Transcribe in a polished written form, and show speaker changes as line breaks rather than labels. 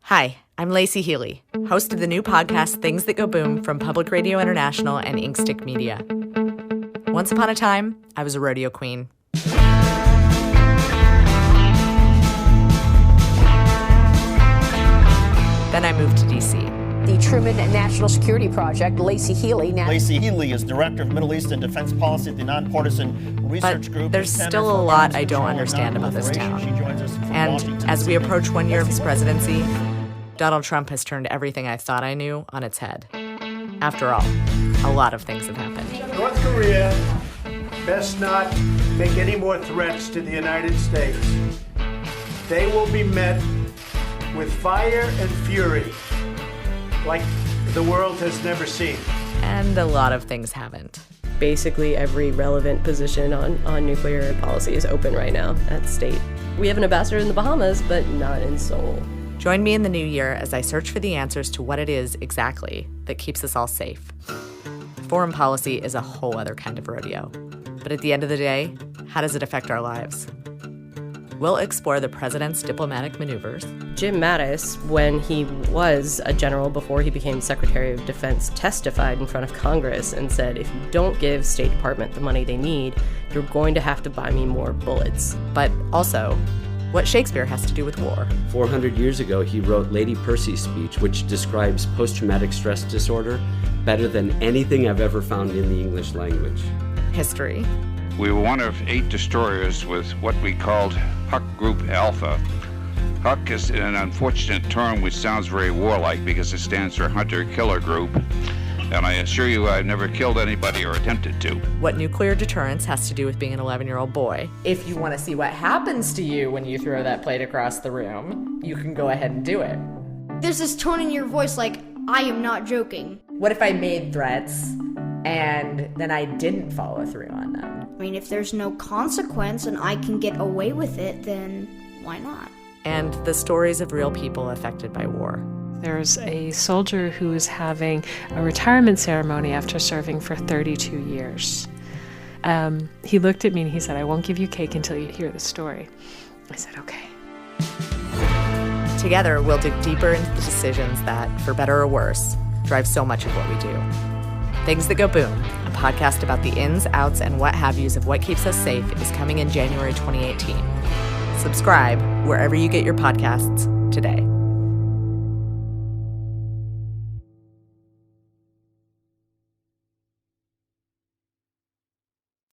Hi, I'm Laicie Heeley, host of the new podcast Things That Go Boom from Public Radio International and Inkstick Media. Once upon a time, I was a rodeo queen. Then I moved to D.C.
The Truman National Security Project, Laicie Heeley.
Laicie Heeley is Director of Middle East and Defense Policy at the Nonpartisan Research Group.
But there's still a lot I don't understand about this town. And as we approach 1 year of his presidency, Donald Trump has turned everything I thought I knew on its head. After all, a lot of things have happened.
North Korea best not make any more threats to the United States. They will be met with fire and fury like the world has never seen.
And a lot of things haven't.
Basically every relevant position on nuclear policy is open right now at state. We have an ambassador in the Bahamas, but not in Seoul.
Join me in the new year as I search for the answers to what it is exactly that keeps us all safe. Foreign policy is a whole other kind of rodeo. But at the end of the day, how does it affect our lives? We'll explore the president's diplomatic maneuvers.
Jim Mattis, when he was a general before he became Secretary of Defense, testified in front of Congress and said, if you don't give State Department the money they need, you're going to have to buy me more bullets.
But also, what Shakespeare has to do with war.
400 years ago, he wrote Lady Percy's speech, which describes post-traumatic stress disorder better than anything I've ever found in the English language.
History.
We were one of 8 destroyers with what we called Huck Group Alpha. Huck is an unfortunate term which sounds very warlike because it stands for Hunter-Killer Group. And I assure you I've never killed anybody or attempted to.
What nuclear deterrence has to do with being an 11-year-old boy. If you want to see what happens to you when you throw that plate across the room, you can go ahead and do it.
There's this tone in your voice like, I am not joking.
What if I made threats and then I didn't follow through on them?
I mean, if there's no consequence and I can get away with it, then why not?
And the stories of real people affected by war.
There's a soldier who is having a retirement ceremony after serving for 32 years. He looked at me and he said, I won't give you cake until you hear the story. I said, okay.
Together, we'll dig deeper into the decisions that, for better or worse, drive so much of what we do. Things That Go Boom, a podcast about the ins, outs, and what have yous of what keeps us safe, is coming in January 2018. Subscribe wherever you get your podcasts today.